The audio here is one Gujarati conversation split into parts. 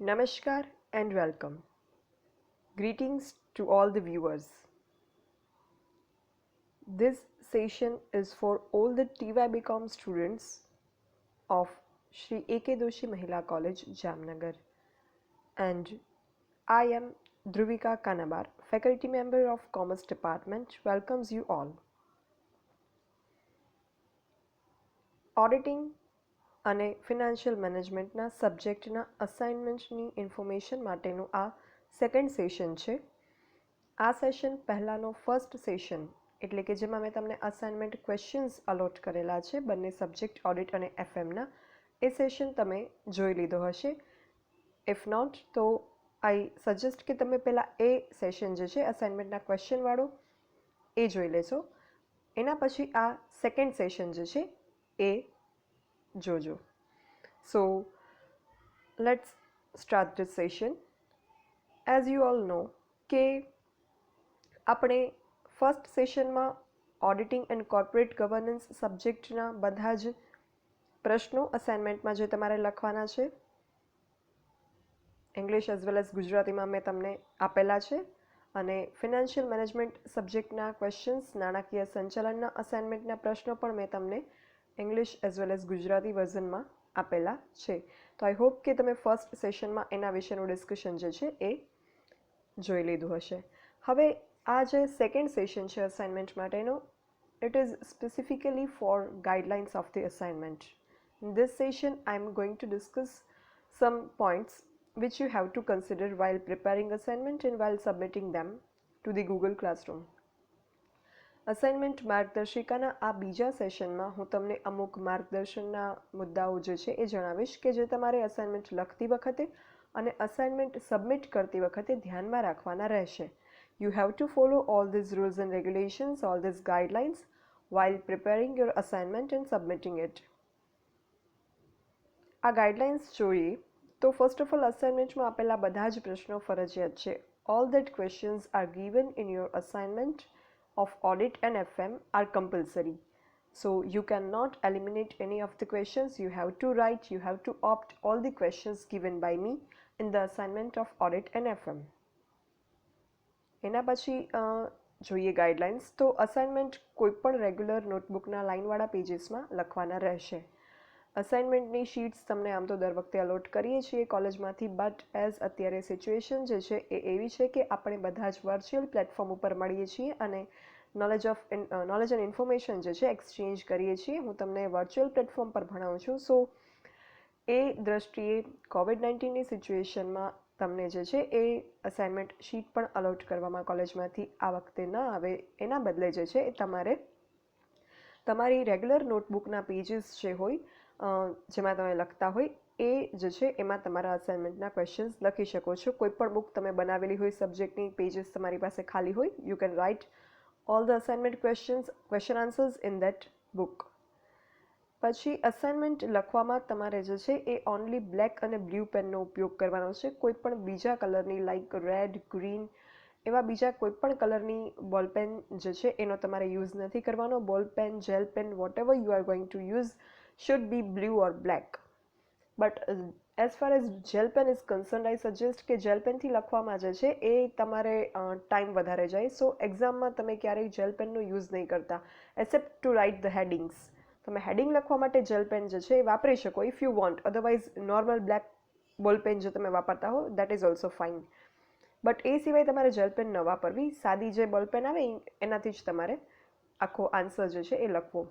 Namaskar and welcome. Greetings to all the viewers. This session is for all the TYBCom students of Shri A.K. Doshi Mahila College, Jamnagar. And I am Dhruvika Kanabar, faculty member of Commerce Department, welcomes you all. Auditing અને ફિનાન્શિયલ મેનેજમેન્ટના સબ્જેક્ટના અસાઇનમેન્ટની ઇન્ફોર્મેશન માટેનું આ સેકન્ડ સેશન છે. આ સેશન પહેલાંનો ફર્સ્ટ સેશન એટલે કે જેમાં મેં તમને અસાઇનમેન્ટ ક્વેશ્ચન્સ અલોટ કરેલા છે બંને સબ્જેક્ટ ઓડિટ અને એફએમના, એ સેશન તમે જોઈ લીધો હશે. ઇફ નોટ તો આઈ સજેસ્ટ કે તમે પહેલાં એ સેશન જે છે અસાઇનમેન્ટના ક્વેશ્ચનવાળો એ જોઈ લેશો. એના પછી આ સેકન્ડ સેશન જે છે એ જોજો. So let's start this session. As you all know કે આપણે ફર્સ્ટ સેશનમાં ઓડિટિંગ એન્ડ કોર્પોરેટ ગવર્નન્સ સબ્જેક્ટના બધા જ પ્રશ્નો અસાઇનમેન્ટમાં જે તમારે લખવાના છે ઇંગ્લિશ એઝ વેલ એઝ ગુજરાતીમાં મેં તમને આપેલા છે, અને ફિનાન્શિયલ મેનેજમેન્ટ સબ્જેક્ટના ક્વેશ્ચન્સ નાણાકીય સંચાલનના અસાઇનમેન્ટના પ્રશ્નો પણ મેં તમને English as well as Gujarati વર્ઝનમાં આપેલા છે. તો આઈ હોપ કે તમે ફર્સ્ટ સેશનમાં એના વિશેનું ડિસ્કશન જે છે એ જોઈ લીધું હશે. હવે આ જે સેકન્ડ સેશન છે અસાઇનમેન્ટ માટેનો, it is specifically for guidelines of the assignment. In this session I am going to discuss some points which you have to consider while preparing assignment and while submitting them to the Google Classroom. Assignment માર્ગદર્શિકાના આ બીજા સેશનમાં હું તમને અમુક માર્ગદર્શનના મુદ્દાઓ જે છે એ જણાવીશ કે જે તમારે અસાઇનમેન્ટ લખતી વખતે અને અસાઇનમેન્ટ સબમિટ કરતી વખતે ધ્યાનમાં રાખવાના રહેશે. You have two follow all these rules and regulations, all these guidelines while preparing your assignment and submitting it. આ ગાઈડલાઇન્સ જોઈએ તો ફર્સ્ટ ઓફ ઓલ અસાઇનમેન્ટમાં આપેલા બધા જ પ્રશ્નો ફરજિયાત છે. All that questions R given in your assignment of audit and FM are compulsory. So you cannot eliminate any of the questions. You have to write, you have to opt all the questions given by me in the assignment of audit and FM. એના પછી જોઈએ ગાઈડલાઇન્સ. તો અસાઇનમેન્ટ કોઈપણ રેગ્યુલર નોટબુકના લાઇનવાળા પેજીસમાં લખવાના રહેશે. અસાઇનમેન્ટની શીટ્સ તમને આમ તો દર વખતે અલોટ કરીએ છીએ કોલેજમાંથી, બટ એઝ અત્યારે સિચ્યુએશન જે છે એ એવી છે કે આપણે બધા જ વર્ચ્યુઅલ પ્લેટફોર્મ ઉપર મળીએ છીએ અને નોલેજ એન્ડ ઇન્ફોર્મેશન જે છે એક્સચેન્જ કરીએ છીએ. હું તમને વર્ચ્યુઅલ પ્લેટફોર્મ પર ભણાવું છું. સો એ દ્રષ્ટિએ કોવિડ-19ની સિચ્યુએશનમાં તમને જે છે એ અસાઇનમેન્ટ શીટ પણ અલોટ કરવામાં કોલેજમાંથી આ વખતે ન આવે. એના બદલે જે છે એ તમારે તમારી રેગ્યુલર નોટબુકના પેજીસ જે હોય જેમાં તમે લખતા હોય એ જે છે એમાં તમારા અસાઇનમેન્ટના ક્વેશ્ચન્સ લખી શકો છો. કોઈ પણ બુક તમે બનાવેલી હોય સબ્જેક્ટની, પેજીસ તમારી પાસે ખાલી હોય, you can right all the assignment question answers in that book. પછી અસાઇનમેન્ટ લખવામાં તમારે જે છે એ ઓનલી બ્લેક અને બ્લુ પેનનો ઉપયોગ કરવાનો છે. કોઈ પણ બીજા કલરની લાઇક રેડ, ગ્રીન એવા બીજા કોઈ પણ કલરની બોલપેન જે છે એનો તમારે યુઝ નથી કરવાનો. Ball pen, gel pen, whatever you are going to use should be blue or black. But as far as gel pen is concerned, I suggest કે જેલ પેનથી લખવામાં જે છે એ તમારે ટાઈમ વધારે જાય. સો એક્ઝામમાં તમે ક્યારેય જેલ પેનનો યુઝ નહીં કરતા except to write the headings. તમે હેડિંગ લખવા માટે જેલ પેન જે છે એ વાપરી શકો if you want. Otherwise normal black ball pen જે તમે વાપરતા હો that is also fine. But એ સિવાય તમારે જેલ પેન ન વાપરવી. સાદી જે બોલ પેન આવે એનાથી જ તમારે આખો આન્સર જે છે એ લખવો.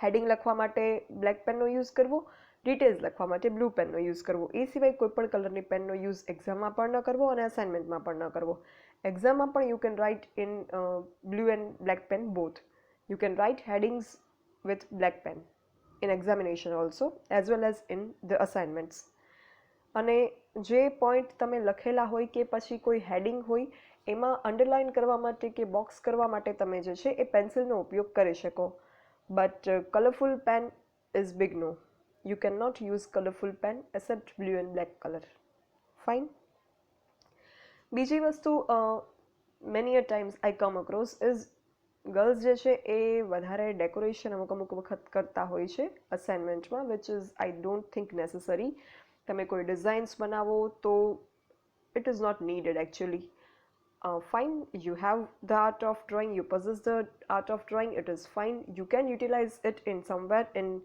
હેડિંગ લખવા માટે બ્લેક પેનનો યુઝ કરવો, ડિટેલ્સ લખવા માટે બ્લુ પેનનો યુઝ કરવો. એ સિવાય કોઈ પણ કલરની પેનનો યુઝ એક્ઝામમાં પણ ન કરવો અને અસાઇનમેન્ટમાં પણ ન કરવો. એક્ઝામમાં પણ you can write in blue and black pen both. You can write headings with black pen in examination also as well as in the assignments. અને જે પોઈન્ટ તમે લખેલા હોય કે પછી કોઈ હેડિંગ હોય એમાં અંડરલાઇન કરવા માટે કે બોક્સ કરવા માટે તમે જે છે એ પેન્સિલનો ઉપયોગ કરી શકો. But colorful pen is big no. You cannot use colorful pen except blue and black color. Fine. બીજી વસ્તુ many a times I come across is girls જે છે એ વધારે ડેકોરેશન અમુક વખત કરતા હોય છે અસાઇનમેન્ટમાં, which is I don't think necessary. તમે કોઈ ડિઝાઇન્સ બનાવો તો it is not needed actually. Fine, you have the art of drawing, you possess the art of drawing, it is fine. You can utilize it in somewhere in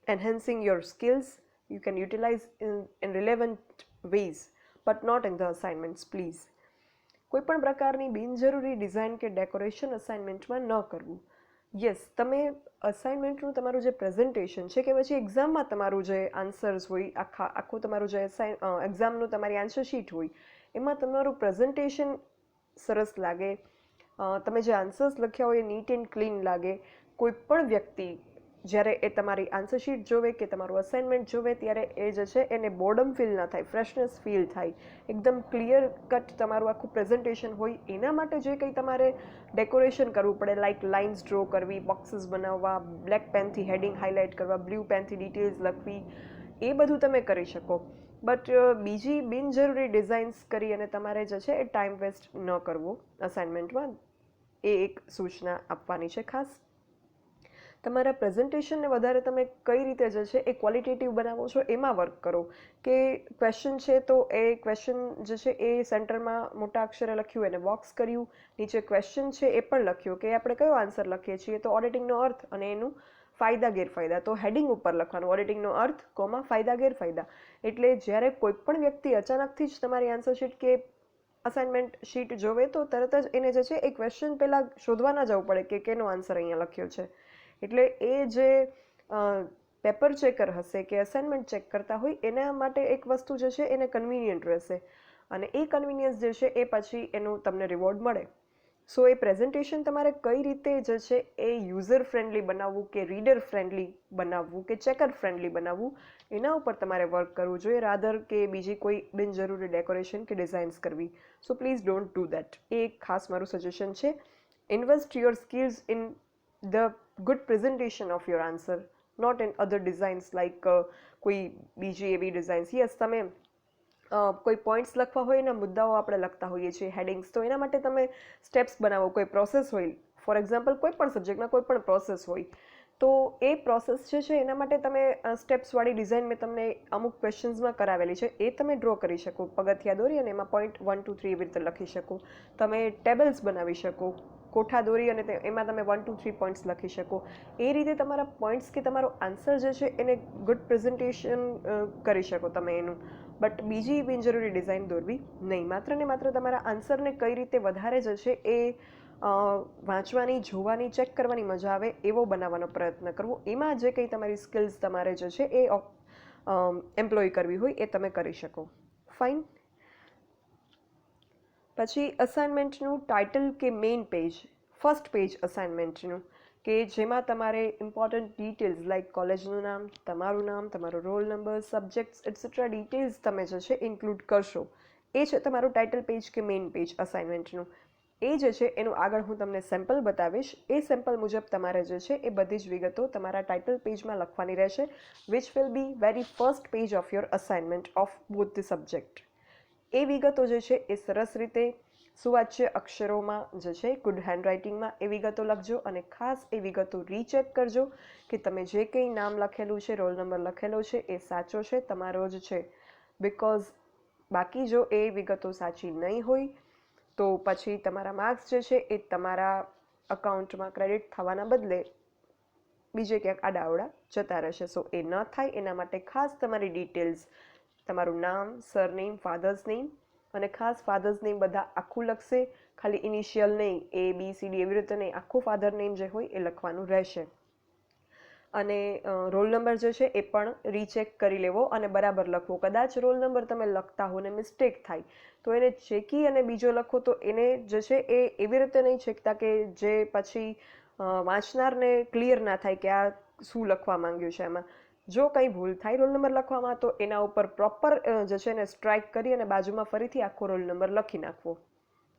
enhancing your skills. You can utilize in relevant ways, but not in the assignments, please. કોઈપણ પ્રકારની બિનજરૂરી ડિઝાઇન કે ડેકોરેશન અસાઇનમેન્ટમાં ન કરવું. યસ, તમે અસાઇનમેન્ટનું તમારું જે પ્રેઝન્ટેશન છે કે પછી એક્ઝામમાં તમારું જે આન્સર્સ હોય, આખું તમારું જે એક્ઝામનું તમારી આન્સર શીટ હોય, એમાં તમારું પ્રેઝન્ટેશન સરસ લાગે, તમે જે આન્સર્સ લખ્યા હોય એ નીટ એન્ડ ક્લીન લાગે. કોઈ પણ વ્યક્તિ જ્યારે એ તમારી આન્સર શીટ જોવે કે તમારું અસાઇનમેન્ટ જોવે ત્યારે એ જે છે એને બોર્ડમ ફીલ ના થાય, ફ્રેશનેસ ફીલ થાય. એકદમ ક્લિયર કટ તમારું આખું પ્રેઝન્ટેશન હોય. એના માટે જે કંઈ તમારે ડેકોરેશન કરવું પડે, લાઇક લાઇન્સ ડ્રો કરવી, બોક્સીસ બનાવવા, બ્લેક પેનથી હેડિંગ હાઇલાઇટ કરવા, બ્લુ પેનથી ડિટેલ્સ લખવી, એ બધું તમે કરી શકો. બટ બીજી બિનજરૂરી ડિઝાઇન્સ કરી અને તમારે જે છે એ ટાઈમ વેસ્ટ ન કરવો અસાઇનમેન્ટમાં, એ એક સૂચના આપવાની છે ખાસ. તમારા પ્રેઝન્ટેશનને વધારે તમે કઈ રીતે જે છે એ ક્વોલિટેટિવ બનાવો છો એમાં વર્ક કરો. કે ક્વેશ્ચન છે તો એ ક્વેશ્ચન જે છે એ સેન્ટરમાં મોટા અક્ષરે લખ્યું, એને બોક્સ કર્યું, નીચે ક્વેશ્ચન છે એ પણ લખ્યું કે આપણે કયો આન્સર લખીએ છીએ, તો ઓડિટિંગનો અર્થ અને એનું ફાયદા ગેરફાયદા, તો હેડિંગ ઉપર લખવાનું ઓડિટિંગનો અર્થ, ફાયદા ગેરફાયદા. એટલે જ્યારે કોઈ પણ વ્યક્તિ અચાનકથી જ તમારી આન્સર શીટ કે અસાઇનમેન્ટ શીટ જોવે તો તરત જ એને જે છે એ ક્વેશ્ચન પહેલાં શોધવા ના જવું પડે કે કેનો આન્સર અહીંયા લખ્યો છે. એટલે એ જે પેપર ચેકર હશે કે અસાઇનમેન્ટ ચેક કરતા હોય એના માટે એક વસ્તુ જે છે એને કન્વિનિયન્ટ રહેશે, અને એ કન્વિનિયન્સ જે છે એ પછી એનું તમને રિવોર્ડ મળે. સો એ પ્રેઝન્ટેશન તમારે કઈ રીતે જે છે એ યુઝર ફ્રેન્ડલી બનાવવું કે રીડર ફ્રેન્ડલી બનાવવું કે ચેકર ફ્રેન્ડલી બનાવવું, એના ઉપર તમારે વર્ક કરવું જોઈએ, રાધર કે બીજી કોઈ બિનજરૂરી ડેકોરેશન કે ડિઝાઇન્સ કરવી. So please don't do that. એ એક ખાસ મારું સજેશન છે. Invest your skills in the good presentation of your answer, not in other designs like કોઈ બીજી એવી ડિઝાઇન્સ. યસ, તમે કોઈ પોઈન્ટ્સ લખવા હોય એના મુદ્દાઓ આપણે લખતા હોઈએ છીએ, હેડિંગ્સ, તો એના માટે તમે સ્ટેપ્સ બનાવો, કોઈ પ્રોસેસ હોય. ફોર એક્ઝામ્પલ કોઈ પણ સબ્જેક્ટમાં કોઈ પણ પ્રોસેસ હોય, તો એ પ્રોસેસ જે છે એના માટે તમે સ્ટેપ્સવાળી ડિઝાઇન મેં તમને અમુક ક્વેશ્ચન્સમાં કરાવેલી છે, એ તમે ડ્રો કરી શકો, પગથિયા દોરી અને એમાં પોઈન્ટ 1 2 3 એવી રીતે લખી શકો. તમે ટેબલ્સ બનાવી શકો, કોઠા દોરી અને એમાં તમે 1 2 3 પોઈન્ટ્સ લખી શકો. એ રીતે તમારા પોઈન્ટ્સ કે તમારો આન્સર જે છે એને ગુડ પ્રેઝન્ટેશન કરી શકો તમે એનું. બટ બીજી બિનજરૂરી ડિઝાઇન દોરવી નહીં. માત્ર ને માત્ર તમારા આન્સરને કઈ રીતે વધારે જે છે એ વાંચવાની, જોવાની, ચેક કરવાની મજા આવે એવો બનાવવાનો પ્રયત્ન કરવો. એમાં જે કંઈ તમારી સ્કિલ્સ તમારે જે છે એ એમ્પ્લોય કરવી હોય એ તમે કરી શકો. ફાઇન. પછી અસાઇનમેન્ટનું ટાઇટલ કે મેઇન પેજ, ફર્સ્ટ પેજ અસાઇનમેન્ટનું, કે જેમાં તમારે ઇમ્પોર્ટન્ટ ડિટેલ્સ લાઇક કોલેજનું નામ, તમારું નામ, તમારો roll number, subjects etcetera details તમે જે છે ઇન્ક્લુડ કરશો. એ છે તમારું ટાઇટલ પેજ કે મેઇન પેજ અસાઇનમેન્ટનું. એ જે છે એનું આગળ હું તમને સેમ્પલ બતાવીશ. એ સેમ્પલ મુજબ તમારે જે છે એ બધી જ વિગતો તમારા ટાઇટલ પેજમાં લખવાની રહેશે, which will be very first page of your assignment of both the subject. એ વિગતો જે છે એ સરસ રીતે સુવાચ્ય અક્ષરોમાં જે છે ગુડ હેન્ડરાઇટિંગમાં એ વિગતો લખજો, અને ખાસ એ વિગતો રીચેક કરજો કે તમે જે કંઈ નામ લખેલું છે, રોલ નંબર લખેલો છે એ સાચો છે, તમારો જ છે. બિકોઝ બાકી જો એ વિગતો સાચી નહીં હોય તો પછી તમારા માર્ક્સ જે છે એ તમારા અકાઉન્ટમાં ક્રેડિટ થવાના બદલે બીજે ક્યાંક આડાઅવડા જતા રહેશે. સો એ ન થાય એના માટે ખાસ તમારી ડિટેલ્સ, તમારું નામ, સરનેમ, ફાધર્સ નેમ, અને ખાસ ફાધર્સ નેમ બધા આખું લખશે, ખાલી ઇનિશિયલ નહીં, ABCD એવી રીતે નહીં, આખું ફાધર નેમ જે હોય એ લખવાનું રહેશે. અને રોલ નંબર જે છે એ પણ રીચેક કરી લેવો અને બરાબર લખવો. કદાચ રોલ નંબર તમે લખતા હો ને મિસ્ટેક થાય તો એને ચેકી અને બીજો લખો, તો એને જે છે એ એવી રીતે નહીં ચેકતા કે જે પછી વાંચનારને ક્લિયર ના થાય કે આ શું લખવા માંગ્યું છે એમાં. જો કંઈ ભૂલ થાય રોલ નંબર લખવામાં તો એના ઉપર પ્રોપર જે છે એને સ્ટ્રાઇક કરી અને બાજુમાં ફરીથી આખો રોલ નંબર લખી નાખવો.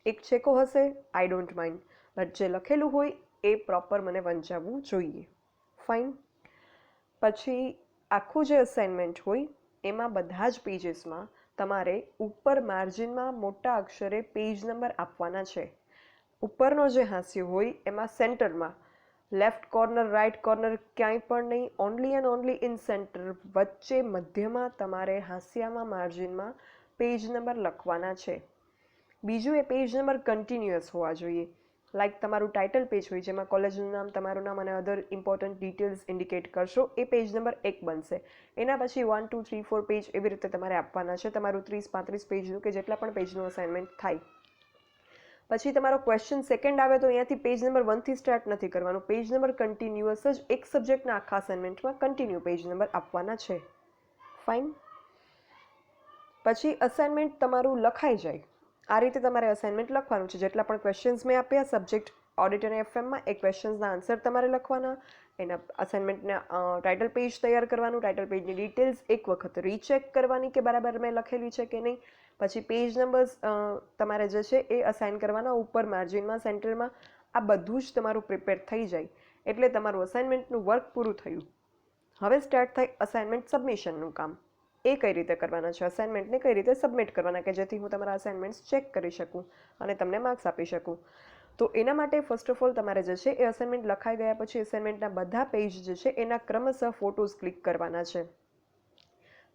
એક છેકો હશે, આઈ ડોન્ટ માઇન્ડ, બટ જે લખેલું હોય એ પ્રોપર મને વંચાવવું જોઈએ. ફાઇન. પછી આખું જે અસાઇનમેન્ટ હોય એમાં બધા જ પેજીસમાં તમારે ઉપર માર્જિનમાં મોટા અક્ષરે પેજ નંબર આપવાના છે. ઉપરનો જે હાંસિયો હોય એમાં સેન્ટરમાં લેફ્ટ કોર્નર, રાઇટ કોર્નર, ક્યાંય પણ નહીં. Only and only in centre, વચ્ચે મધ્યમાં તમારે હાંસિયામાં માર્જિનમાં પેજ નંબર લખવાના છે. બીજું, એ પેજ નંબર કન્ટિન્યુઅસ હોવા જોઈએ. લાઈક તમારું ટાઇટલ પેજ હોય જેમાં કોલેજનું નામ, તમારું નામ અને અધર ઇમ્પોર્ટન્ટ ડિટેલ્સ ઇન્ડિકેટ કરશો, એ પેજ નંબર 1 બનશે. એના પછી 1 2 3 4 પેજ એવી રીતે તમારે આપવાના છે, તમારું 30-35 પેજનું કે જેટલા પણ પેજનું અસાઇનમેન્ટ થાય. પછી તમારો ક્વેશ્ચન સેકન્ડ આવે તો અહીંયાથી પેજ નંબર 1થી સ્ટાર્ટ નથી કરવાનું. પેજ નંબર કન્ટિન્યુઅસ જ એક સબ્જેક્ટના આખા અસાઇનમેન્ટમાં કન્ટિન્યુ પેજ નંબર આપવાના છે. ફાઇન. પછી અસાઇનમેન્ટ તમારું લખાઈ જાય આ રીતે તમારે અસાઇનમેન્ટ લખવાનું છે. જેટલા પણ ક્વેશ્ચન્સ મેં આપ્યા સબ્જેક્ટ ઓડિટ અને એફએમમાં, એ ક્વેશ્ચન્સના આન્સર તમારે લખવાના. એના અસાઇનમેન્ટના ટાઇટલ પેજ તૈયાર કરવાનું, ટાઇટલ પેજની ડિટેલ્સ એક વખત રીચેક કરવાની કે બરાબર મેં લખેલી છે કે નહીં. પછી પેજ નંબર્સ તમારે જે છે એ અસાઇન કરવાના ઉપર માર્જિનમાં, સેન્ટરમાં. આ બધું જ તમારું પ્રિપેર થઈ જાય એટલે તમારું અસાઇનમેન્ટનું વર્ક પૂરું થયું. હવે સ્ટાર્ટ થાય અસાઇનમેન્ટ સબમિશનનું કામ. એ કઈ રીતે કરવાના છે, અસાઇનમેન્ટને કઈ રીતે સબમિટ કરવાના કે જેથી હું તમારા અસાઇનમેન્ટ્સ ચેક કરી શકું અને તમને માર્ક્સ આપી શકું. તો એના માટે ફર્સ્ટ ઓફ ઓલ તમારે જે છે એ અસાઇનમેન્ટ લખાઈ ગયા પછી અસાઇનમેન્ટના બધા પેજ જે છે એના ક્રમશઃ ફોટોઝ ક્લિક કરવાના છે.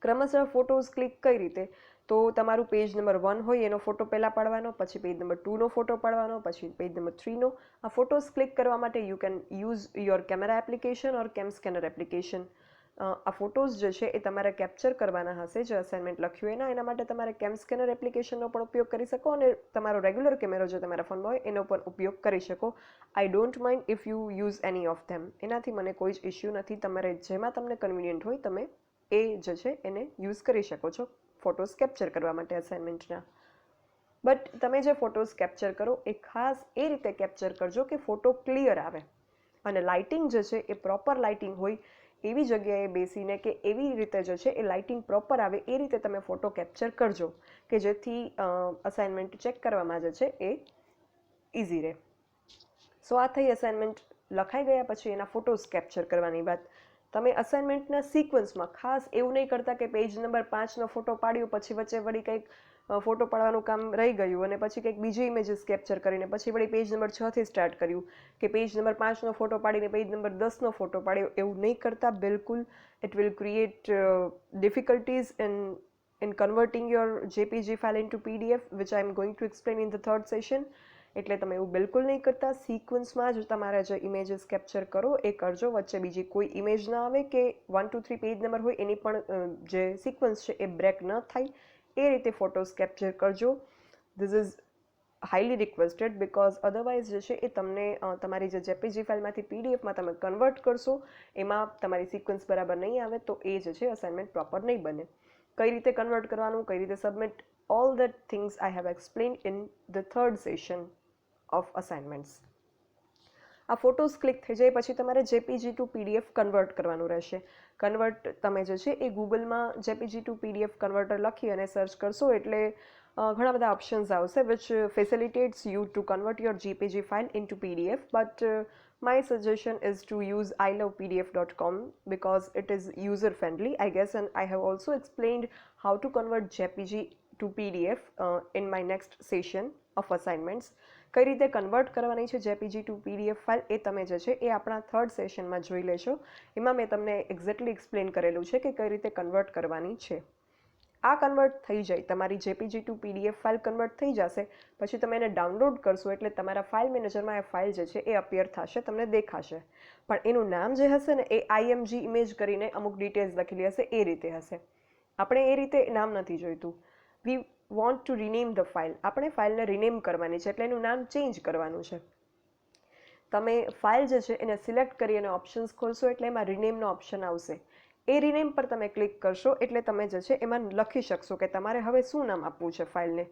ક્રમશઃ ફોટોઝ ક્લિક કઈ રીતે, તો તમારું પેજ નંબર 1 હોય એનો ફોટો પહેલાં પાડવાનો, પછી પેજ નંબર 2નો ફોટો પાડવાનો, પછી પેજ નંબર 3નો. આ ફોટોઝ ક્લિક કરવા માટે you can use your camera application or CamScanner application. આ ફોટોઝ જે છે એ તમારે કેપ્ચર કરવાના હશે જે અસાઇનમેન્ટ લખ્યું એના માટે તમારે કેમ સ્કેનર એપ્લિકેશનનો પણ ઉપયોગ કરી શકો અને તમારો રેગ્યુલર કેમેરો જે તમારા ફોનમાં હોય એનો પણ ઉપયોગ કરી શકો. I don't mind if you use any of them. એનાથી મને કોઈ જ ઇશ્યુ નથી. તમારે જેમાં તમને કન્વિનિયન્ટ હોય તમે એ જે છે એને યુઝ કરી શકો છો ફોટોઝ કેપ્ચર કરવા માટે અસાઇનમેન્ટના. બટ તમે જે ફોટોઝ કેપ્ચર કરો એ ખાસ એ રીતે કેપ્ચર કરજો કે ફોટો ક્લિયર આવે અને લાઇટિંગ જે છે એ પ્રોપર લાઇટિંગ હોય એવી જગ્યાએ બેસીને કે એવી રીતે જે છે એ લાઇટિંગ પ્રોપર આવે એ રીતે તમે ફોટો કેપ્ચર કરજો કે જેથી અસાઇનમેન્ટ ચેક કરવામાં જે છે એ ઇઝી રહે. સો આ થઈ અસાઇનમેન્ટ લખાઈ ગયા પછી એના ફોટોઝ કેપ્ચર કરવાની વાત. તમે અસાઇનમેન્ટના સિક્વન્સમાં ખાસ એવું નહીં કરતા કે પેજ નંબર 5નો ફોટો પાડ્યો પછી વચ્ચે વળી કંઈક ફોટો પાડવાનું કામ રહી ગયું અને પછી કંઈક બીજી ઇમેજીસ કેપ્ચર કરીને પછી વળી પેજ નંબર 6થી સ્ટાર્ટ કર્યું કે પેજ નંબર 5નો ફોટો પાડીને પેજ નંબર 10નો ફોટો પાડ્યો. એવું નહીં કરતા બિલકુલ. It will create difficulties in converting your JPG file into PDF, which I am going to explain in the third session. એટલે તમે એવું બિલકુલ નહીં કરતા. સિક્વન્સમાં જ તમારે જે ઇમેજીસ કેપ્ચર કરો એ કરજો. વચ્ચે બીજી કોઈ ઇમેજ ના આવે કે 1 2 3 પેજ નંબર હોય એની પણ જે સિક્વન્સ છે એ બ્રેક ન થાય એ રીતે ફોટોઝ કેપ્ચર કરજો. This is highly requested because otherwise જે છે એ તમને તમારી જે જેપીજી ફાઇલમાંથી પીડીએફમાં તમે કન્વર્ટ કરશો એમાં તમારી સિક્વન્સ બરાબર નહીં આવે તો એ જે છે અસાઇનમેન્ટ પ્રોપર નહીં બને. કઈ રીતે કન્વર્ટ કરવાનું, કઈ રીતે submit, all that things I have explained in the third session of assignments. આ ફોટોઝ ક્લિક થઈ જાય પછી તમારે જેપીજી ટુ પીડીએફ કન્વર્ટ કરવાનું રહેશે. કન્વર્ટ તમે જે છે એ ગૂગલમાં જેપીજી ટુ પીડીએફ કન્વર્ટર લખી અને સર્ચ કરશો એટલે ઘણા બધા ઓપ્શન્સ આવશે which facilitates you to convert your JPG file into PDF, but my suggestion is to use ilovepdf.com because it is user friendly, I guess, and I have also explained how to convert JPG to PDF in my next session of assignments. કઈ રીતે કન્વર્ટ કરવાની છે જેપીજી ટુ પીડીએફ ફાઇલ એ તમે જે છે એ આપણા થર્ડ સેશનમાં જોઈ લેશો. એમાં મેં તમને એક્ઝેક્ટલી એક્સપ્લેન કરેલું છે કે કઈ રીતે કન્વર્ટ કરવાની છે. આ કન્વર્ટ થઈ જાય, તમારી JPG to PDF file convert થઈ જશે પછી તમે એને ડાઉનલોડ કરશો એટલે તમારા ફાઇલ મેનેજરમાં એ ફાઇલ જે છે એ અપિયર થશે, તમને દેખાશે. પણ એનું નામ જે હશે ને એ IMG ઇમેજ કરીને અમુક ડિટેલ્સ લખેલી હશે એ રીતે હશે. આપણે એ રીતે નામ નથી જોઈતું. We want to rename the file. આપણે ફાઇલને રિનેમ કરવાની છે એટલે એનું નામ ચેન્જ કરવાનું છે. તમે ફાઇલ જે છે એને સિલેક્ટ કરી અને ઓપ્શન્સ ખોલશો એટલે એમાં રિનેમનો ઓપ્શન આવશે. એ રિનેમ પર તમે ક્લિક કરશો એટલે તમે જે છે એમાં લખી શકશો કે તમારે હવે શું નામ આપવું છે ફાઇલને.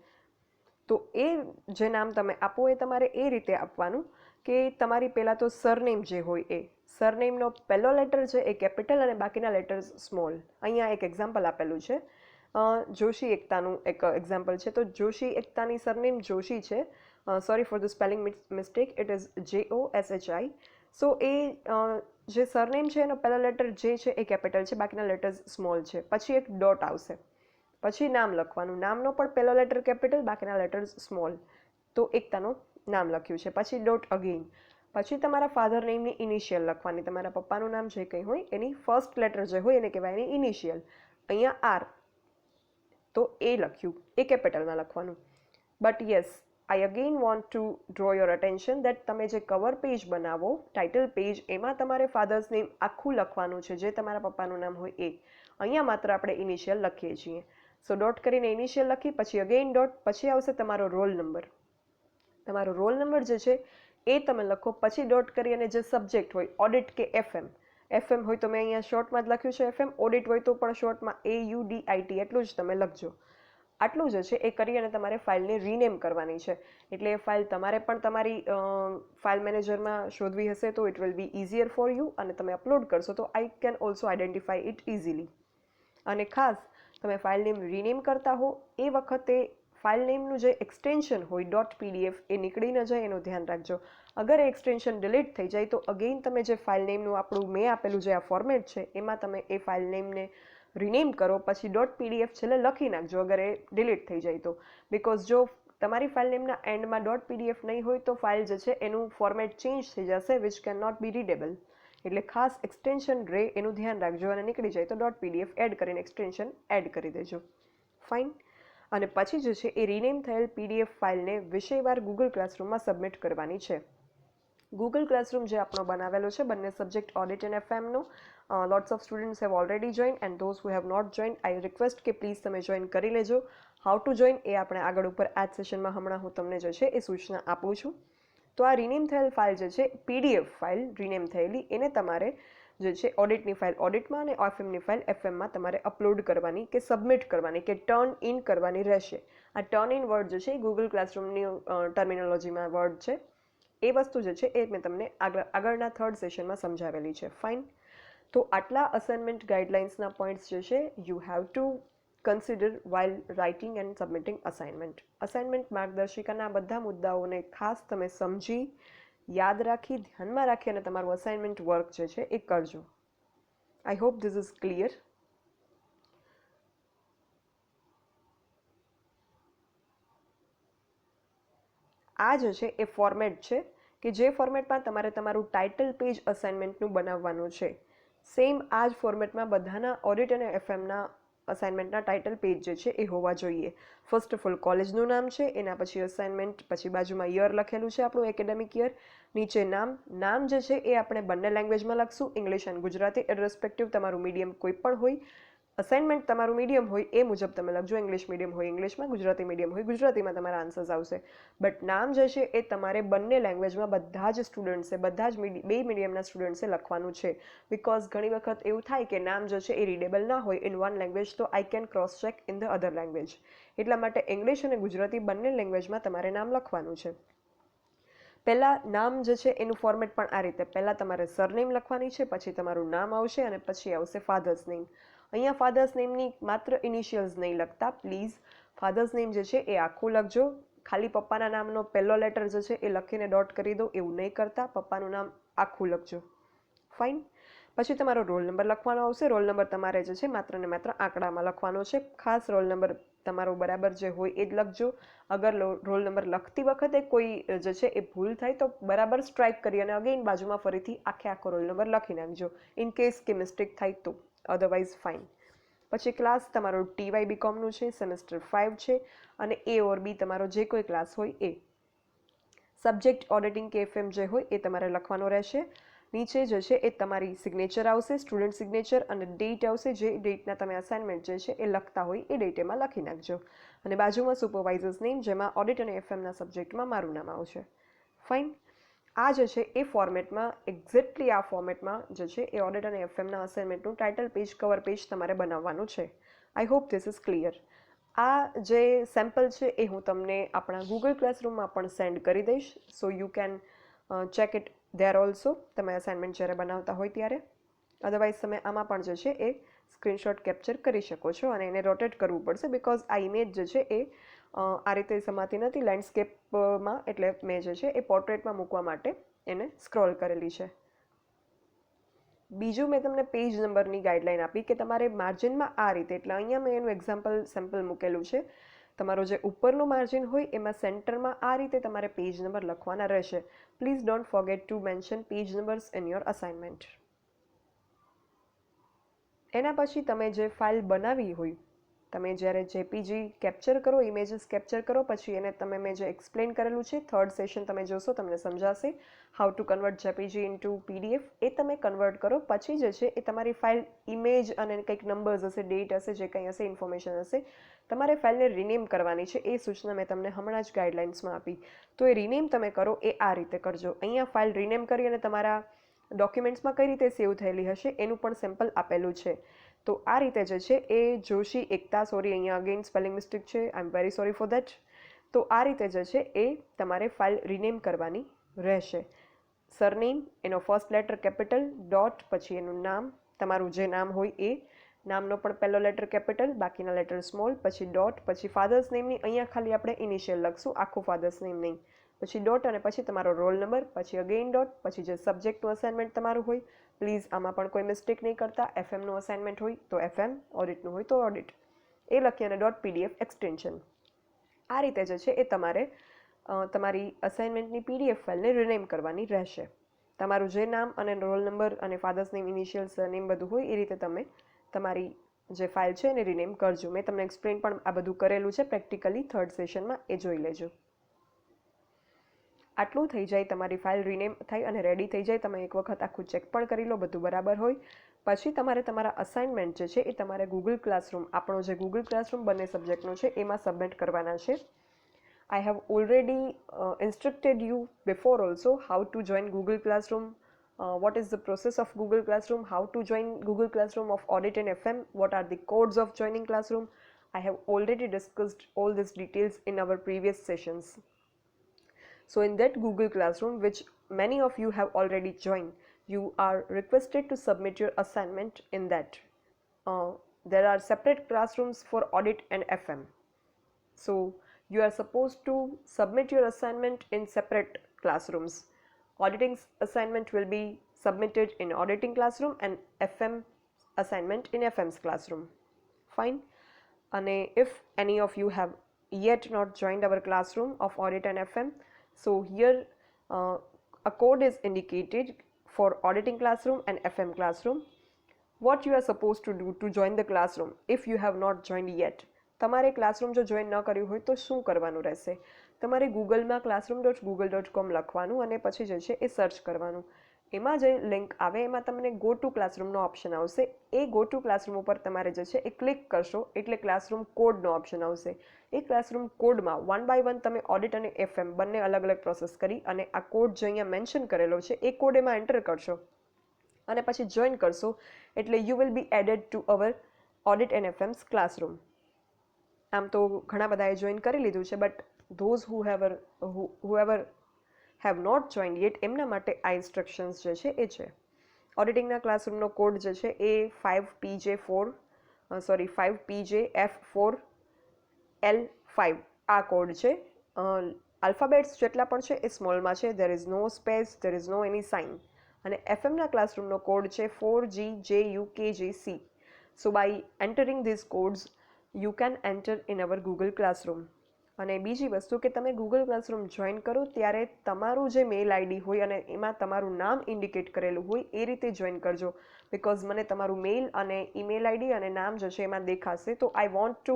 તો એ જે નામ તમે આપો એ તમારે એ રીતે આપવાનું કે તમારી પહેલાં તો સરનેમ જે હોય એ સરનેમનો પહેલો લેટર છે એ કેપિટલ અને બાકીના લેટર્સ સ્મોલ. અહીંયા એક એક્ઝામ્પલ આપેલું છે. જોશી એકતાનું એક એક્ઝામ્પલ છે. તો જોશી એકતાની સરનેમ જોશી છે. Sorry for the spelling mistake, it is JOSHI. સો એ જે સરનેમ છે એનો પહેલો લેટર જે છે એ કેપિટલ છે, બાકીના લેટર્સ સ્મોલ છે. પછી એક ડોટ આવશે, પછી નામ લખવાનું. નામનો પણ પહેલો લેટર કેપિટલ, બાકીના લેટર્સ સ્મોલ. તો એકતાનું નામ લખ્યું છે. પછી ડોટ અગેઇન, પછી તમારા ફાધર નેમની ઇનિશિયલ લખવાની, તમારા પપ્પાનું નામ જે કંઈ હોય એની ફર્સ્ટ લેટર જે હોય એને કહેવાય એની ઇનિશિયલ. અહીંયા આર તો એ લખ્યું, એ કેપિટલમાં લખવાનું. But yes, I again want to draw your attention that તમે જે કવર પેજ બનાવો, ટાઇટલ પેજ, એમાં તમારે ફાધર્સ નેમ આખું લખવાનું છે, જે તમારા પપ્પાનું નામ હોય એ. અહીંયા માત્ર આપણે ઇનિશિયલ લખીએ છીએ. સો ડોટ કરીને ઇનિશિયલ લખી, પછી અગેન ડોટ, પછી આવશે તમારો રોલ નંબર. તમારો રોલ નંબર જે છે એ તમે લખો, પછી ડોટ કરી અને જે સબ્જેક્ટ હોય, ઓડિટ કે એફએમ, એફએમ હોય તો મેં અહીંયા શોર્ટમાં જ લખ્યું છે એફએમ, ઓડિટ હોય તો પણ શોર્ટમાં AUDIT એટલું જ તમે લખજો. આટલું જ છે એ કરી અને તમારે ફાઇલને રીનેમ કરવાની છે. એટલે એ ફાઇલ તમારે પણ તમારી ફાઇલ મેનેજરમાં શોધવી હશે તો it will be easier for you, અને તમે અપલોડ કરશો તો I can also identify it easily. અને ખાસ તમે ફાઇલ નેમ રીનેમ કરતા હો એ વખતે ફાઇલ નેમનું જે એક્સટેન્શન હોય .pdf એ નીકળી ન જાય એનું ધ્યાન રાખજો. અગર એ એક્સટેન્શન ડિલીટ થઈ જાય તો અગેન તમે જે ફાઇલ નેમનું આપણું મેં આપેલું જે આ ફોર્મેટ છે એમાં તમે એ ફાઇલ નેમને રિનેમ કરો, પછી .pdf છેલ્લે લખી નાખજો અગર એ ડિલીટ થઈ જાય તો. બિકોઝ જો તમારી ફાઇલ નેમના એન્ડમાં .pdf નહીં હોય તો ફાઇલ જે છે એનું ફોર્મેટ ચેન્જ થઈ જશે, which can not be readable. એટલે ખાસ એક્સટેન્શન રહે એનું ધ્યાન રાખજો, અને નીકળી જાય તો .pdf એડ કરીને એક્સટેન્શન એડ કરી દેજો. ફાઇન. અને પછી જે છે એ રિનેમ થયેલ PDF ફાઇલને વિષયવાર ગૂગલ ક્લાસરૂમમાં સબમિટ કરવાની છે. ગૂગલ ક્લાસરૂમ જે આપણો બનાવેલો છે બંને સબ્જેક્ટ ઓડિટ એન્ડ એફએમનો, lots of students have already join and those who have not join, I request કે પ્લીઝ તમે જોઈન કરી લેજો. હાઉ ટુ જોઈન એ આપણે આગળ ઉપર આ સેશનમાં હમણાં હું તમને જે છે એ સૂચના આપું છું. તો આ રિનેમ થયેલ ફાઇલ જે છે PDF ફાઇલ રિનેમ થયેલી એને તમારે જે છે ઓડિટની ફાઇલ ઓડિટમાં અને એફએમની ફાઇલ એફએમમાં તમારે અપલોડ કરવાની કે સબમિટ કરવાની કે ટર્ન ઇન કરવાની રહેશે. આ ટર્ન ઇન વર્ડ જે છે એ ગૂગલ ક્લાસરૂમની ટર્મિનોલોજીમાં વર્ડ છે. એ વસ્તુ જે છે એ મેં તમને આગળના થર્ડ સેશનમાં સમજાવેલી છે. ફાઇન. તો આટલા અસાઇનમેન્ટ ગાઈડલાઇન્સના પોઈન્ટ્સ જે છે you have to consider while writing and submitting assignment. Assignment માર્ગદર્શિકાના બધા મુદ્દાઓને ખાસ તમે સમજી, યાદ રાખી, ધ્યાનમાં રાખી અને તમારું અસાઇનમેન્ટ વર્ક જે છે એ કરજો. આઈ હોપ ધીસ ઇઝ ક્લિયર. આ જે છે એ ફોર્મેટ છે કે જે ફોર્મેટમાં તમારે તમારું ટાઇટલ પેજ અસાઇનમેન્ટનું બનાવવાનું છે. સેમ આ જ ફોર્મેટમાં બધાના ઓડિટ અને એફએમના અસાઇનમેન્ટના ટાઇટલ પેજ જે છે એ હોવા જોઈએ. ફર્સ્ટ ઓફ ઓલ કોલેજનું નામ છે, એના પછી અસાઇનમેન્ટ, પછી બાજુમાં યર લખેલું છે આપણું એકેડેમિક યર, નીચે નામ જે છે એ આપણે બંને લેંગ્વેજમાં લખશું, ઇંગ્લિશ અને ગુજરાતી, ઇરરેસ્પેક્ટિવ તમારું મીડિયમ કોઈ પણ હોય. અસાઇનમેન્ટ તમારું મીડિયમ હોય એ મુજબ તમે લખજો. ઇંગ્લિશ મીડિયમ હોય ઇંગ્લિશમાં, ગુજરાતી મીડિયમ હોય ગુજરાતીમાં તમારા આન્સર્સ આવશે. બટ નામ જે છે એ તમારે બંને લેંગ્વેજમાં બધા જ સ્ટુડન્ટ્સે, બધા જ બે મીડિયમના સ્ટુડન્ટ્સે લખવાનું છે. બિકોઝ ઘણી વખત એવું થાય કે નામ જે છે એ રીડેબલ ના હોય ઇન વન લેંગ્વેજ, તો I can cross check in the other language. એટલા માટે ઇંગ્લિશ અને ગુજરાતી બંને લેંગ્વેજમાં તમારે નામ લખવાનું છે. પહેલાં નામ જે છે એનું ફોર્મેટ પણ આ રીતે, પહેલાં તમારે સરનેમ લખવાની છે, પછી તમારું નામ આવશે અને પછી આવશે ફાધર્સ નેમ. અહીંયા ફાધર્સ નેમની માત્ર ઇનિશિયલ્સ નહીં લખતા પ્લીઝ. ફાધર્સ નેમ જે છે એ આખું લખજો. ખાલી પપ્પાના નામનો પહેલો લેટર જે છે એ લખીને ડોટ કરી દો એવું નહીં કરતા, પપ્પાનું નામ આખું લખજો. ફાઇન. પછી તમારો રોલ નંબર લખવાનો આવશે. રોલ નંબર તમારે જે છે માત્ર ને માત્ર આંકડામાં લખવાનો છે. ખાસ રોલ નંબર તમારો બરાબર જે હોય એ જ લખજો. અગર રોલ નંબર લખતી વખતે કોઈ જે છે એ ભૂલ થાય તો બરાબર સ્ટ્રાઇક કરી અને અગેન બાજુમાં ફરીથી આખો રોલ નંબર લખી નાખજો, ઇન કેસ કે મિસ્ટેક થાય તો. Otherwise fine. પછી ક્લાસ તમારો TY BComનું છે, સેમેસ્ટર 5 છે, અને A ઓર B તમારો જે કોઈ ક્લાસ હોય એ. સબ્જેક્ટ ઓડિટિંગ કે FM જે હોય એ તમારે લખવાનો રહેશે. નીચે જે છે એ તમારી સિગ્નેચર આવશે, સ્ટુડન્ટ સિગ્નેચર, અને ડેટ આવશે. જે ડેટના તમે અસાઇનમેન્ટ જે છે એ લખતા હોય એ ડેટ એમાં લખી નાખજો. અને બાજુમાં સુપરવાઇઝર્સ નેમ, જેમાં ઓડિટ અને એફએમના સબ્જેક્ટમાં મારું નામ આવશે. ફાઇન. આ જે છે એ ફોર્મેટમાં, એક્ઝેક્ટલી આ ફોર્મેટમાં જે છે એ ઓડિટ અને એફએમના અસાઇનમેન્ટનું ટાઇટલ પેજ, કવર પેજ તમારે બનાવવાનું છે. આઈ હોપ ધીસ ઇઝ ક્લિયર. આ જે સેમ્પલ છે એ હું તમને આપણા ગૂગલ ક્લાસરૂમમાં પણ સેન્ડ કરી દઈશ, સો you can check it there also, તમે અસાઇનમેન્ટ જ્યારે બનાવતા હોય ત્યારે. અદરવાઇઝ તમે આમાં પણ જે છે એ સ્ક્રીનશોટ કેપ્ચર કરી શકો છો, અને એને રોટેટ કરવું પડશે બિકોઝ આ ઇમેજ જે છે એ આ રીતે સમાતી નથી લેન્ડસ્કેપમાં, એટલે મેં જે છે એ પોર્ટ્રેટમાં મૂકવા માટે એને સ્ક્રોલ કરેલી છે. બીજું મેં તમને પેજ નંબરની ગાઈડલાઇન આપી કે તમારે માર્જિનમાં આ રીતે, એટલે અહીંયા મેં એનું એક્ઝામ્પલ સેમ્પલ મૂકેલું છે તમારો જે ઉપરનું માર્જિન હોય એમાં સેન્ટરમાં આ રીતે તમારે પેજ નંબર લખવાના રહેશે. Please don't forget to mention page numbers in your assignment. એના પછી તમે જે ફાઇલ બનાવી હોય, તમે જ્યારે જેપીજી કેપ્ચર કરો, ઇમેજીસ કેપ્ચર કરો, પછી એને તમે મેં જે એક્સપ્લેન કરેલું છે, થર્ડ સેશન તમે જોશો તમને સમજાશે how to convert JPG into PDF. એ તમે કન્વર્ટ કરો પછી જે છે એ તમારી ફાઇલ ઇમેજ અને કંઈક નંબર્સ હશે, ડેટ હશે, જે કંઈ હશે, ઇન્ફોર્મેશન હશે, તમારે ફાઇલને રિનેમ કરવાની છે. એ સૂચના મેં તમને હમણાં જ ગાઈડલાઇન્સમાં આપી. તો એ રિનેમ તમે કરો એ આ રીતે કરજો. અહીંયા ફાઇલ રિનેમ કરી અને તમારા ડોક્યુમેન્ટ્સમાં કઈ રીતે સેવ થયેલી હશે એનું પણ સેમ્પલ આપેલું છે. તો આ રીતે જે છે એ જોશી એકતા, સોરી અહીંયા અગેન સ્પેલિંગ મિસ્ટેક છે, I am very sorry for that. તો આ રીતે જે છે એ તમારે ફાઇલ રિનેમ કરવાની રહેશે. સરનેમ, એનો ફર્સ્ટ લેટર કેપિટલ, ડોટ, પછી એનું નામ, તમારું જે નામ હોય એ નામનો પણ પહેલો લેટર કેપિટલ, બાકીના લેટર સ્મોલ, પછી ડોટ, પછી ફાધર્સ નેમની અહીંયા ખાલી આપણે ઇનિશિયલ લખશું, આખું ફાધર્સ નેમ નહીં, પછી ડોટ અને પછી તમારો રોલ નંબર, પછી અગેઇન ડોટ, પછી જે સબ્જેક્ટનું અસાઇનમેન્ટ તમારું હોય, પ્લીઝ આમાં પણ કોઈ મિસ્ટેક નહીં કરતા. એફએમનું અસાઇનમેન્ટ હોય તો એફએમ, ઓડિટનું હોય તો ઓડિટ, એ લખી અને ડોટ પીડીએફ એક્સટેન્શન. આ રીતે જે છે એ તમારે તમારી અસાઇનમેન્ટની પીડીએફ ફાઇલને રિનેમ કરવાની રહેશે. તમારું જે નામ અને રોલ નંબર અને ફાધર્સ નેમ, ઇનિશિયલ, સરનેમ બધું હોય એ રીતે તમે તમારી જે ફાઇલ છે એને રિનેમ કરજો. મેં તમને એક્સપ્લેન પણ આ બધું કરેલું છે પ્રેક્ટિકલી થર્ડ સેશનમાં, એ જોઈ લેજો. આટલું થઈ જાય, તમારી ફાઇલ રિનેમ થઈ અને રેડી થઈ જાય, તમે એક વખત આખું ચેક પણ કરી લો બધું બરાબર હોય, પછી તમારે તમારા અસાઇનમેન્ટ જે છે એ તમારે ગૂગલ ક્લાસરૂમ, આપણો જે ગૂગલ ક્લાસરૂમ બંને સબ્જેક્ટનો છે એમાં સબમિટ કરવાના છે. I have already instructed you before also how to join Google Classroom, what is the process of Google Classroom, how to join Google Classroom of Audit and FM, what are the codes of joining Classroom. I have already discussed all these details in our previous sessions. So in that Google Classroom, which many of you have already joined, you are requested to submit your assignment in that. There are separate classrooms for Audit and FM. So you are supposed to submit your assignment in separate classrooms. Auditing assignment will be submitted in auditing classroom and FM assignment in FM's classroom. Fine. And if any of you have yet not joined our classroom of audit and FM, so here a code is indicated for auditing classroom and FM classroom. What you are supposed to do to join the classroom if you have not joined yet. તમારે ક્લાસરૂમ જો જોઈન ન કર્યું હોય તો શું કરવાનું રહેશે? તમારે ગૂગલમાં classroom.google.com લખવાનું અને પછી જે છે એ સર્ચ કરવાનું. એમાં જે લિંક આવે એમાં તમને ગો ટુ ક્લાસરૂમનો ઓપ્શન આવશે. એ ગો ટુ ક્લાસરૂમ ઉપર તમારે જે છે એ ક્લિક કરશો એટલે ક્લાસરૂમ કોડનો ઓપ્શન આવશે. એ ક્લાસરૂમ કોડમાં 1 by 1 તમે ઓડિટ અને એફએમ બંને અલગ અલગ પ્રોસેસ કરી અને આ કોડ જે અહીંયા મેન્શન કરેલો છે એ કોડ એમાં એન્ટર કરશો અને પછી જોઈન કરશો એટલે you will be added to our audit and FMs classroom. આમ તો ઘણા બધાએ જોઈન કરી લીધું છે, but those whoever have not joined yet એમના માટે આ ઇન્સ્ટ્રક્શન્સ જે છે એ છે. ઓડિટિંગના ક્લાસરૂમનો કોડ જે છે એ 5PJF4L5 આ કોડ છે. આલ્ફાબેટ્સ જેટલા પણ છે એ સ્મોલમાં છે. there is no space, there is no any sign. અને એફએમના ક્લાસરૂમનો કોડ છે 4GJUKJC. so by entering these codes you can enter in our Google Classroom. અને બીજી વસ્તુ કે તમે ગૂગલ ક્લાસરૂમ જોઈન કરો ત્યારે તમારું જે મેલ આઈડી હોય અને એમાં તમારું નામ ઇન્ડિકેટ કરેલું હોય એ રીતે જોઈન કરજો. બિકોઝ મને તમારું મેલ અને ઈમેલ આઈડી અને નામ જે છે એમાં દેખાશે. તો I want to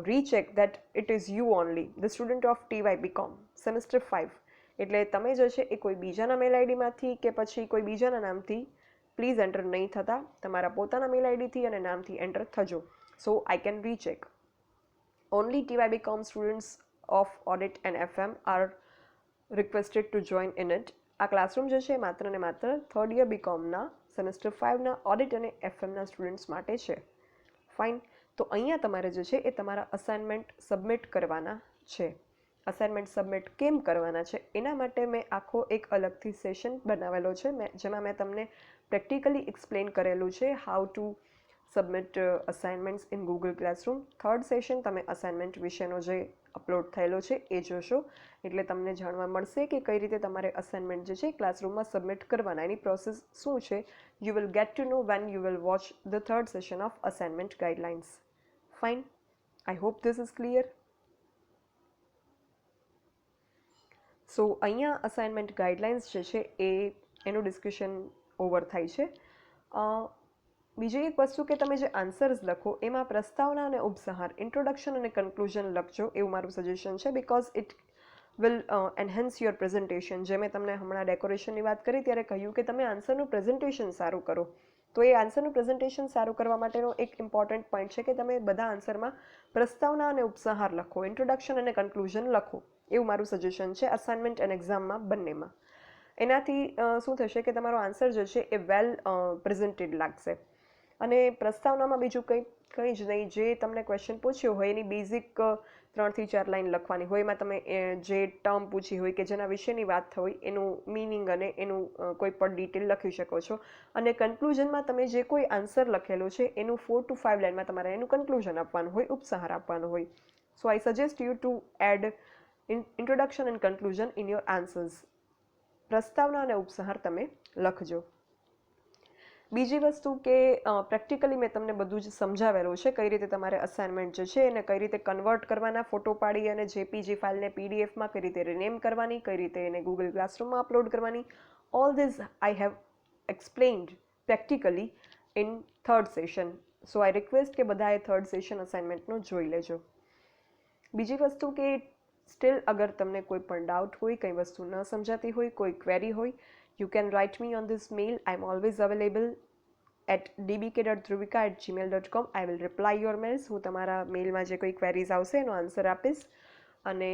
recheck that it is you only, the student of TYBCom semester 5. એટલે તમે જે છે એ કોઈ બીજાના મેલ આઈડીમાંથી કે પછી કોઈ બીજાના નામથી પ્લીઝ એન્ટર નહીં થતા, તમારા પોતાના મેલ આઈડીથી અને નામથી enter થજો. So I can recheck. Only TYBCom students of Audit and FM are requested to join in it. આ ક્લાસરૂમ જે છે માત્ર ને માત્ર થર્ડ યર બીકોમના સેમેસ્ટર 5ના ઓડિટ અને એફએમના સ્ટુડન્ટ્સ માટે છે. ફાઇન. તો અહીંયા તમારે જે છે એ તમારા અસાઇનમેન્ટ સબમિટ કરવાના છે. અસાઇનમેન્ટ સબમિટ કેમ કરવાના છે એના માટે મેં આખો એક અલગથી સેશન બનાવેલો છે જેમાં મેં તમને પ્રેક્ટિકલી એક્સપ્લેન કરેલું છે how to submit assignments in Google classroom. Third session તમે અસાઇનમેન્ટ વિશેનો જે અપલોડ થયેલો છે એ જોશો એટલે તમને જાણવા મળશે કે કઈ રીતે તમારે અસાઇનમેન્ટ જે છે ક્લાસરૂમમાં સબમિટ કરવાના, એની પ્રોસેસ શું છે. You will get to know when you will watch the third session of assignment guidelines. Fine. I hope this is clear. So અહીંયા અસાઇનમેન્ટ ગાઈડલાઇન્સ જે છે એનું ડિસ્કશન ઓવર થાય છે. બીજી એક વસ્તુ કે તમે જે આન્સર્સ લખો એમાં પ્રસ્તાવના અને ઉપસંહાર, ઇન્ટ્રોડક્શન અને કન્ક્લુઝન લખજો, એવું મારું સજેશન છે. Because it will enhance your presentation. જે મેં તમને હમણાં ડેકોરેશનની વાત કરી ત્યારે કહ્યું કે તમે આન્સરનું પ્રેઝન્ટેશન સારું કરો. તો એ આન્સરનું પ્રેઝન્ટેશન સારું કરવા માટેનો એક ઇમ્પોર્ટન્ટ પોઈન્ટ છે કે તમે બધા આન્સરમાં પ્રસ્તાવના અને ઉપસંહાર લખો, ઇન્ટ્રોડક્શન અને કન્ક્લુઝન લખો. એવું મારું સજેશન છે અસાઇનમેન્ટ અને એક્ઝામમાં બંનેમાં. એનાથી શું થશે કે તમારો આન્સર જે છે એ વેલ પ્રેઝન્ટેડ લાગશે. અને પ્રસ્તાવનામાં બીજું કંઈ જ નહીં. જે તમને ક્વેશ્ચન પૂછ્યો હોય એની બેઝિક 3 થી 4 લાઈન લખવાની હોય. એમાં તમે જે ટર્મ પૂછી હોય કે જેના વિશેની વાત હોય એનું મિનિંગ અને એનું કોઈ પણ ડિટેલ લખી શકો છો. અને કન્ક્લુઝનમાં તમે જે કોઈ આન્સર લખેલો છે એનું 4 to 5 લાઈનમાં તમારે એનું કન્ક્લુઝન આપવાનું હોય, ઉપસંહાર આપવાનો હોય. So I suggest you to add introduction and conclusion in your answers. પ્રસ્તાવના અને ઉપસંહાર તમે લખજો. બીજી વસ્તુ કે પ્રેક્ટિકલી મેં તમને બધું જ સમજાવેલું છે કઈ રીતે તમારે અસાઇનમેન્ટ જે છે એને કઈ રીતે કન્વર્ટ કરવાના, ફોટો પાડી અને જેપીજી ફાઇલને પીડીએફમાં કઈ રીતે રિનેમ કરવાની, કઈ રીતે એને ગૂગલ ક્લાસરૂમમાં અપલોડ કરવાની. All this I have explained practically in third session. So I request કે બધાએ થર્ડ સેશન અસાઇનમેન્ટનું જોઈ લેજો. બીજી વસ્તુ કે સ્ટીલ અગર તમને કોઈ પણ ડાઉટ હોય, કંઈ વસ્તુ ન સમજાતી હોય, કોઈ ક્વેરી હોય, you can write me on this mail. I am always available at dbk.dhruvika@gmail.com. I will reply your mails. હું તમારા મેલમાં જે કોઈ ક્વેરીઝ આવશે એનો આન્સર આપીશ. અને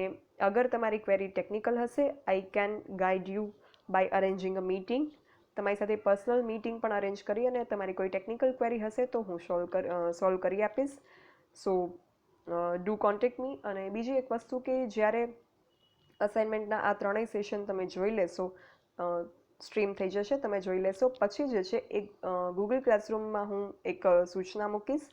અગર તમારી ક્વેરી ટેકનિકલ હશે, I can guide you by arranging a meeting. તમારી સાથે પર્સનલ મીટિંગ પણ અરેન્જ કરી અને તમારી કોઈ ટેકનિકલ ક્વેરી હશે તો હું સોલ્વ કરી આપીશ. સો ડુ કોન્ટેક્ટ મી. અને બીજી એક વસ્તુ કે જ્યારે અસાઇનમેન્ટના આ ત્રણેય સેશન તમે જોઈ લેશો, સ્ટ્રીમ થઈ જશે, તમે જોઈ લેશો, પછી જે છે એક ગૂગલ ક્લાસરૂમમાં હું એક સૂચના મૂકીશ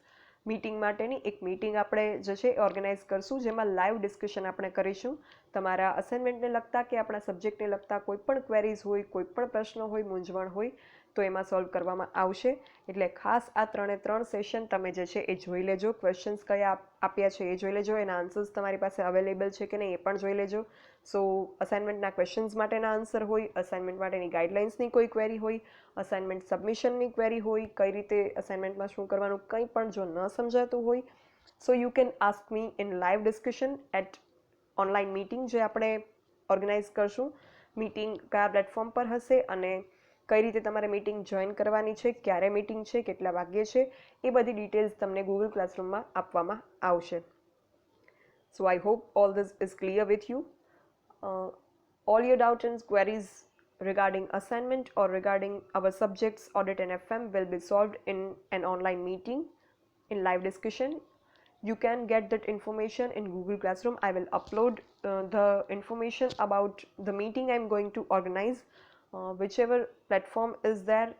મીટિંગ માટેની. એક મીટિંગ આપણે જે છે ઓર્ગેનાઇઝ કરશું જેમાં લાઈવ ડિસ્કશન આપણે કરીશું. તમારા અસાઇનમેન્ટને લગતા કે આપણા સબ્જેક્ટને લગતા કોઈ પણ ક્વેરીઝ હોય, કોઈ પણ પ્રશ્નો હોય, મૂંઝવણ હોય તો એમાં સોલ્વ કરવામાં આવશે. એટલે ખાસ આ 3 સેશન તમે જે છે એ જોઈ લેજો. ક્વેશ્ચન્સ કયા આપ્યા છે એ જોઈ લેજો. એના આન્સર્સ તમારી પાસે અવેલેબલ છે કે નહીં એ પણ જોઈ લેજો. સો અસાઇનમેન્ટના ક્વેશ્ચન્સ માટેના આન્સર હોય, અસાઇનમેન્ટ માટેની ગાઈડલાઇન્સની કોઈ ક્વેરી હોય, અસાઇનમેન્ટ સબમિશનની ક્વેરી હોય, કઈ રીતે અસાઇનમેન્ટમાં શું કરવાનું, કંઈ પણ જો ન સમજાતું હોય, so you can ask me in live discussion at online meeting જે આપણે ઓર્ગેનાઇઝ કરશું. મીટિંગ કયા પ્લેટફોર્મ પર હશે અને કઈ રીતે તમારે મીટિંગ જોઈન કરવાની છે, ક્યારે મીટિંગ છે, કેટલા વાગ્યે છે, એ બધી ડિટેલ્સ તમને ગૂગલ ક્લાસરૂમમાં આપવામાં આવશે. So I hope all this is clear with you. All your doubts and queries regarding assignment or regarding our subjects audit and FM will be solved in an online meeting in live discussion. You can get that information in Google Classroom. I will upload the information about the meeting I'm going to organize. Whichever platform is there,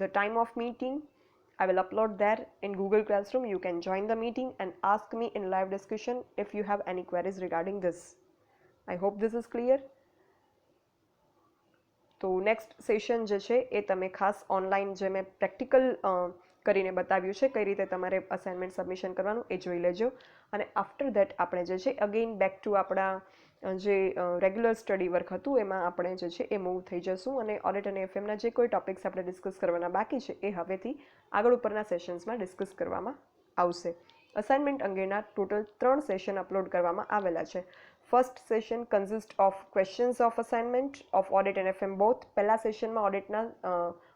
the time of meeting, I will upload there in Google Classroom. You can join the meeting and ask me in live discussion if you have any queries regarding this. I hope this is clear. તો નેક્સ્ટ સેશન જે છે એ તમે ખાસ ઓનલાઈન જે મેં પ્રેક્ટિકલ કરીને બતાવ્યું છે કઈ રીતે તમારે અસાઇનમેન્ટ સબમિશન કરવાનું એ જોઈ લેજો. અને આફ્ટર દેટ આપણે જે છે અગેઇન બેક ટુ આપણા જે રેગ્યુલર સ્ટડી વર્ક હતું એમાં આપણે જે છે એ મૂવ થઈ જશું. અને ઓડિટ અને એફએમના જે કોઈ ટોપિક્સ આપણે ડિસ્કસ કરવાના બાકી છે એ હવેથી આગળ ઉપરના સેશન્સમાં ડિસ્કસ કરવામાં આવશે. અસાઇનમેન્ટ અંગેના ટોટલ 3 સેશન અપલોડ કરવામાં આવેલા છે. First session consist of questions of assignment of audit and FM both. પહેલા સેશનમાં ઓડિટના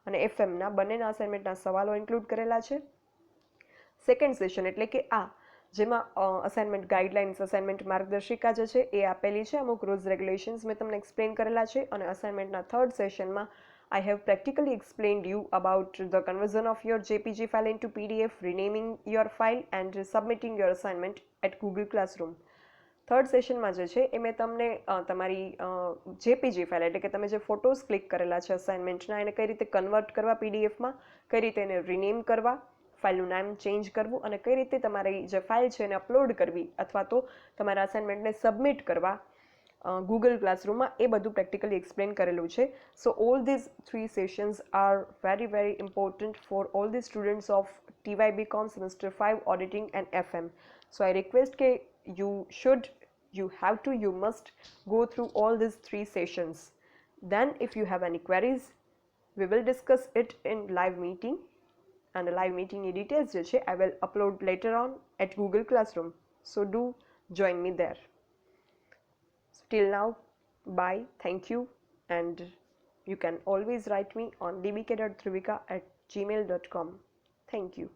અને એફએમના બંનેના અસાઇનમેન્ટના સવાલો ઇન્ક્લુડ કરેલા છે. સેકન્ડ સેશન એટલે કે આ જેમાં અસાઇનમેન્ટ ગાઈડલાઇન્સ, અસાઇનમેન્ટ માર્ગદર્શિકા જે છે એ આપેલી છે, અમુક રૂલ્સ રેગ્યુલેશન્સ મેં તમને એક્સપ્લેન કરેલા છે. અને અસાઇનમેન્ટના થર્ડ સેશનમાં I have practically explained you about the conversion of your JPG file into PDF, renaming your file and submitting your assignment at Google Classroom. Third સેશનમાં જે છે એ મેં તમને તમારી જેપીજી ફાઇલ એટલે કે તમે જે ફોટોઝ ક્લિક કરેલા છે અસાઇનમેન્ટના એને કઈ રીતે કન્વર્ટ કરવા પીડીએફમાં, કઈ રીતે એને રિનેમ કરવા, ફાઇલનું નામ ચેન્જ કરવું અને કઈ રીતે તમારી જે ફાઇલ છે એને અપલોડ કરવી અથવા તો તમારા અસાઇનમેન્ટને સબમિટ કરવા ગૂગલ ક્લાસરૂમમાં, એ બધું પ્રેક્ટિકલી એક્સપ્લેન કરેલું છે. સો all these 3 sessions are very important for all the students of TYBCom semester 5 auditing and FM. So I request that you must go through all these 3 sessions. Then if you have any queries, we will discuss it in live meeting, and the live meeting ની details જે છે I will upload later on at Google Classroom. So do join me there. So till now, bye, thank you, and you can always write me on dbk.dhruvika@gmail.com. Thank you.